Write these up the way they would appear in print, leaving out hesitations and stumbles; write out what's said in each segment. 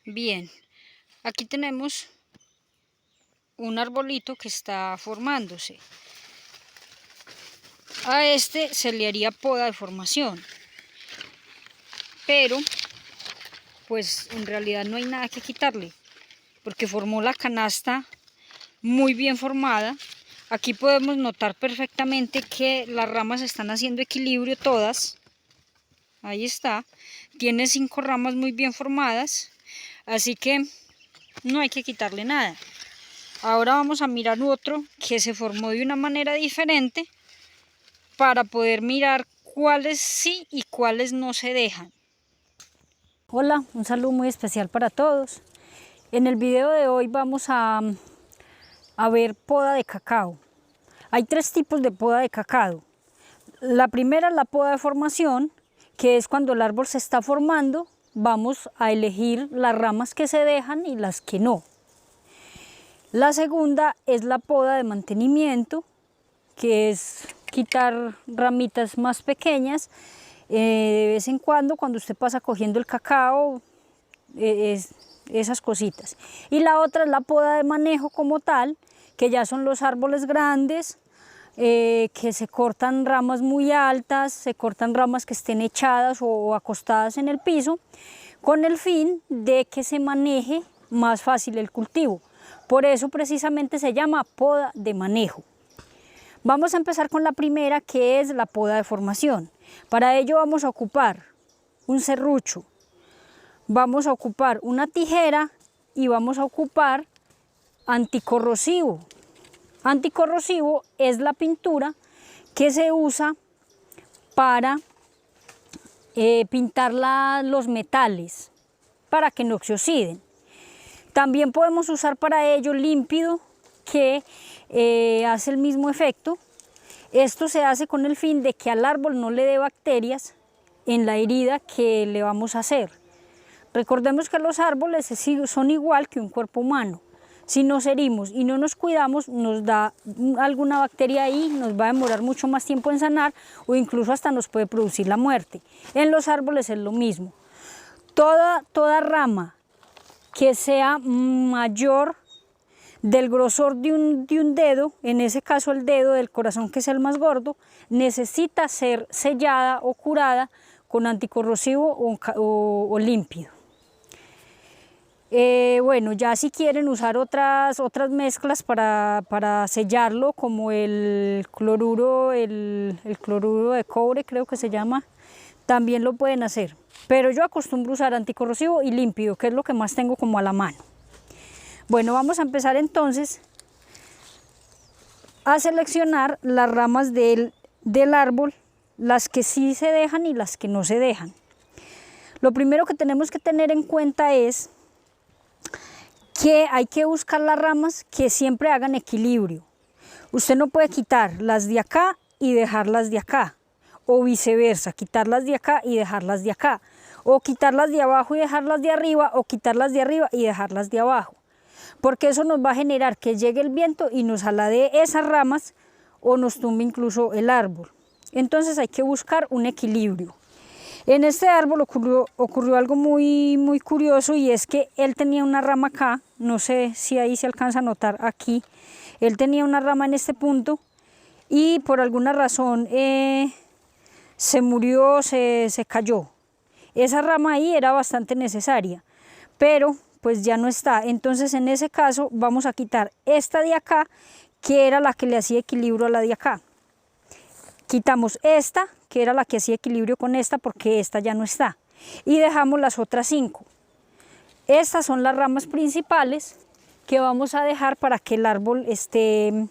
Bien, aquí tenemos un arbolito que está formándose. A este se le haría poda de formación, pero pues en realidad no hay nada que quitarle, porque formó la canasta muy bien formada. Aquí podemos notar perfectamente que las ramas están haciendo equilibrio todas. Ahí está, tiene 5 ramas muy bien formadas, así que no hay que quitarle nada. Ahora vamos a mirar otro que se formó de una manera diferente para poder mirar cuáles sí y cuáles no se dejan. Hola, un saludo muy especial para todos. En el video de hoy vamos a ver poda de cacao. Hay 3 tipos de poda de cacao. La primera es la poda de formación, que es cuando el árbol se está formando. Vamos a elegir las ramas que se dejan y las que no. La segunda es la poda de mantenimiento, que es quitar ramitas más pequeñas. De vez en cuando usted pasa cogiendo el cacao, esas cositas. Y la otra es la poda de manejo como tal, que ya son los árboles grandes, que se cortan ramas muy altas, se cortan ramas que estén echadas o acostadas en el piso, con el fin de que se maneje más fácil el cultivo. Por eso precisamente se llama poda de manejo. Vamos a empezar con la primera, que es la poda de formación. Para ello vamos a ocupar un serrucho, vamos a ocupar una tijera y vamos a ocupar anticorrosivo. Anticorrosivo es la pintura que se usa para pintar los metales, para que no se oxiden. También podemos usar para ello límpido, que hace el mismo efecto. Esto se hace con el fin de que al árbol no le dé bacterias en la herida que le vamos a hacer. Recordemos que los árboles son igual que un cuerpo humano. Si nos herimos y no nos cuidamos, nos da alguna bacteria ahí, nos va a demorar mucho más tiempo en sanar o incluso hasta nos puede producir la muerte. En los árboles es lo mismo. Toda rama que sea mayor del grosor de un dedo, en ese caso el dedo del corazón, que es el más gordo, necesita ser sellada o curada con anticorrosivo o límpido. Bueno, ya si quieren usar otras mezclas para sellarlo, como el cloruro de cobre, creo que se llama, también lo pueden hacer. Pero yo acostumbro usar anticorrosivo y límpido, que es lo que más tengo como a la mano. Bueno, vamos a empezar entonces a seleccionar las ramas del árbol, las que sí se dejan y las que no se dejan. Lo primero que tenemos que tener en cuenta es que hay que buscar las ramas que siempre hagan equilibrio. Usted no puede quitar las de acá y dejarlas de acá, o viceversa, quitarlas de acá y dejarlas de acá, o quitarlas de abajo y dejarlas de arriba, o quitarlas de arriba y dejarlas de abajo, porque eso nos va a generar que llegue el viento y nos aladee esas ramas o nos tumbe incluso el árbol. Entonces hay que buscar un equilibrio. En este árbol ocurrió algo muy curioso, y es que él tenía una rama acá, no sé si ahí se alcanza a notar aquí, él tenía una rama en este punto y por alguna razón se murió, se cayó. Esa rama ahí era bastante necesaria, pero pues ya no está. Entonces en ese caso vamos a quitar esta de acá, que era la que le hacía equilibrio a la de acá. Quitamos esta, que era la que hacía equilibrio con esta, porque esta ya no está, y dejamos las otras 5. Estas son las ramas principales que vamos a dejar para que el árbol esté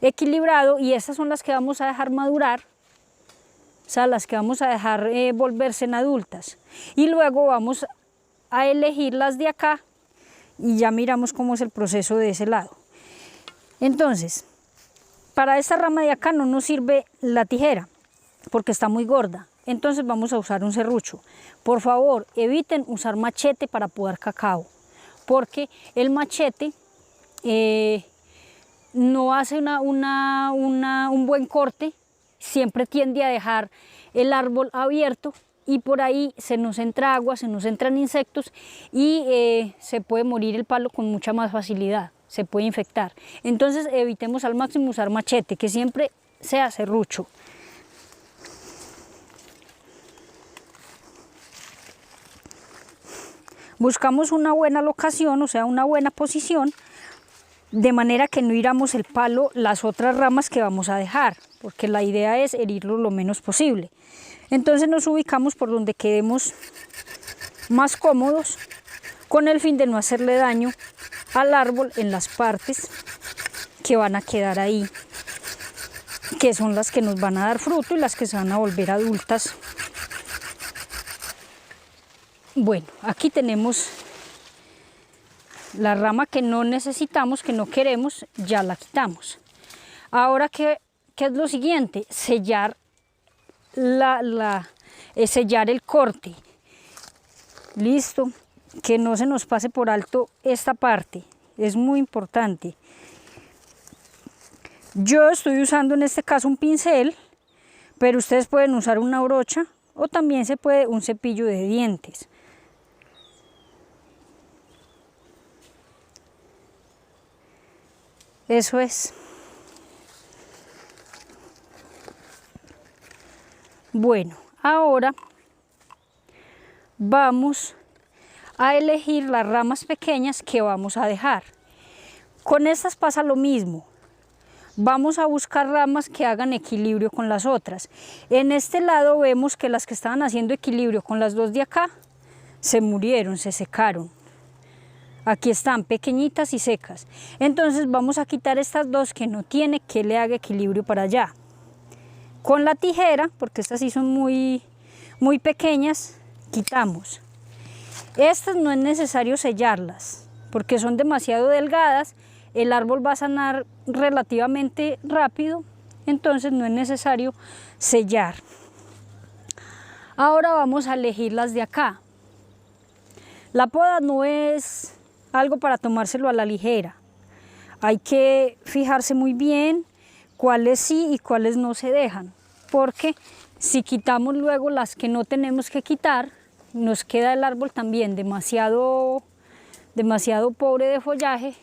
equilibrado, y estas son las que vamos a dejar madurar, o sea, las que vamos a dejar volverse en adultas, y luego vamos a elegir las de acá y ya miramos cómo es el proceso de ese lado. Entonces, para esta rama de acá no nos sirve la tijera porque está muy gorda, entonces vamos a usar un serrucho. Por favor, eviten usar machete para podar cacao, porque el machete no hace un buen corte, siempre tiende a dejar el árbol abierto y por ahí se nos entra agua, se nos entran insectos y se puede morir el palo con mucha más facilidad, se puede infectar. Entonces evitemos al máximo usar machete, que siempre sea serrucho. Buscamos una buena locación, o sea, una buena posición, de manera que no hiramos el palo las otras ramas que vamos a dejar, porque la idea es herirlo lo menos posible. Entonces nos ubicamos por donde quedemos más cómodos, con el fin de no hacerle daño al árbol en las partes que van a quedar ahí, que son las que nos van a dar fruto y las que se van a volver adultas. Bueno, aquí tenemos la rama que no necesitamos, que no queremos, ya la quitamos. Ahora, ¿qué es lo siguiente? Sellar, sellar el corte. Listo, que no se nos pase por alto esta parte, es muy importante. Yo estoy usando en este caso un pincel, pero ustedes pueden usar una brocha o también se puede un cepillo de dientes. Eso es. Bueno, ahora vamos a elegir las ramas pequeñas que vamos a dejar. Con estas pasa lo mismo. Vamos a buscar ramas que hagan equilibrio con las otras. En este lado vemos que las que estaban haciendo equilibrio con las dos de acá se murieron, se secaron. Aquí están pequeñitas y secas. Entonces vamos a quitar estas dos que no tiene que le haga equilibrio para allá. Con la tijera, porque estas sí son muy pequeñas, quitamos. Estas no es necesario sellarlas, porque son demasiado delgadas. El árbol va a sanar relativamente rápido, entonces no es necesario sellar. Ahora vamos a elegir las de acá. La poda no es algo para tomárselo a la ligera. Hay que fijarse muy bien cuáles sí y cuáles no se dejan, porque si quitamos luego las que no tenemos que quitar, nos queda el árbol también demasiado pobre de follaje,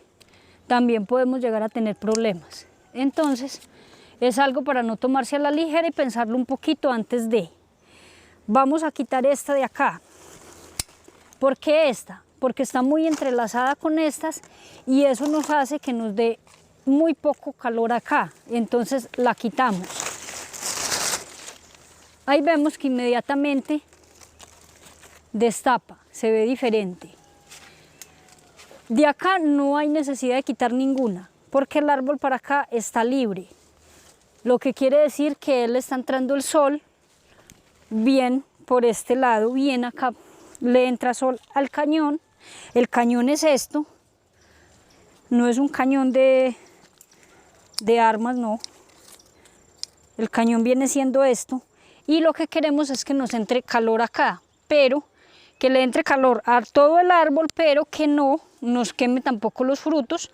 también podemos llegar a tener problemas. Entonces es algo para no tomarse a la ligera y pensarlo un poquito antes de. Vamos a quitar esta de acá. ¿Por qué esta? Porque está muy entrelazada con estas y eso nos hace que nos dé muy poco calor acá, entonces la quitamos. Ahí vemos que inmediatamente destapa, se ve diferente. De acá no hay necesidad de quitar ninguna, porque el árbol para acá está libre, lo que quiere decir que él está entrando el sol bien por este lado, bien acá le entra sol al cañón. El cañón es esto, no es un cañón de armas, no. El cañón viene siendo esto y lo que queremos es que nos entre calor acá, pero que le entre calor a todo el árbol, pero que no nos queme tampoco los frutos.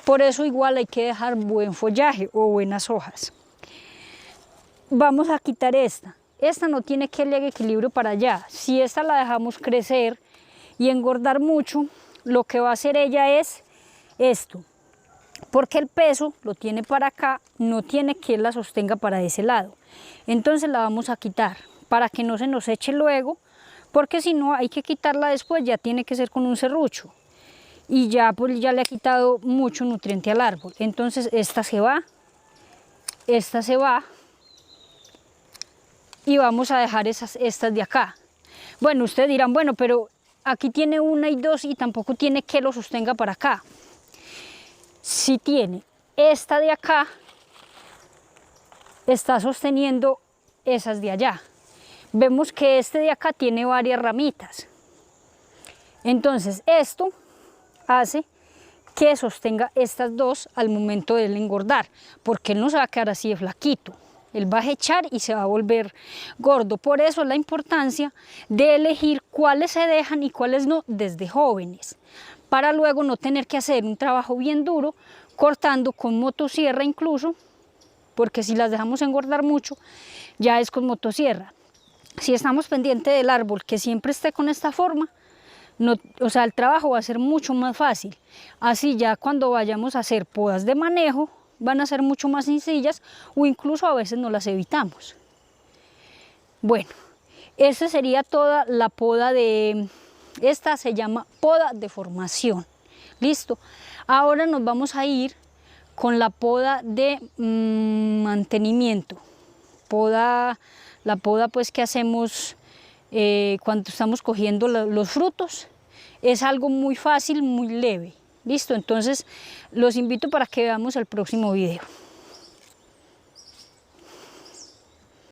Por eso igual hay que dejar buen follaje o buenas hojas. Vamos a quitar esta. Esta no tiene que le haga equilibrio para allá. Si esta la dejamos crecer y engordar mucho, lo que va a hacer ella es esto, porque el peso lo tiene para acá, no tiene que la sostenga para ese lado. Entonces la vamos a quitar para que no se nos eche luego, porque si no hay que quitarla después, ya tiene que ser con un serrucho y ya, pues, ya le ha quitado mucho nutriente al árbol. Entonces esta se va y vamos a dejar estas de acá. Bueno, ustedes dirán, bueno, pero aquí tiene una y dos y tampoco tiene que lo sostenga para acá. Sí tiene. Esta de acá está sosteniendo esas de allá. Vemos que este de acá tiene varias ramitas. Entonces esto hace que sostenga estas dos al momento de él engordar, porque él no se va a quedar así de flaquito. Él va a echar y se va a volver gordo. Por eso la importancia de elegir cuáles se dejan y cuáles no desde jóvenes, para luego no tener que hacer un trabajo bien duro cortando con motosierra incluso, porque si las dejamos engordar mucho ya es con motosierra. si estamos pendientes del árbol que siempre esté con esta forma, no, o sea, el trabajo va a ser mucho más fácil. Así ya cuando vayamos a hacer podas de manejo, van a ser mucho más sencillas o incluso a veces no las evitamos. Bueno, esa sería toda la poda de... Esta se llama poda de formación. ¿Listo? Ahora nos vamos a ir con la poda de mantenimiento. La poda pues que hacemos cuando estamos cogiendo los frutos. Es algo muy fácil, muy leve. ¿Listo? Entonces los invito para que veamos el próximo video.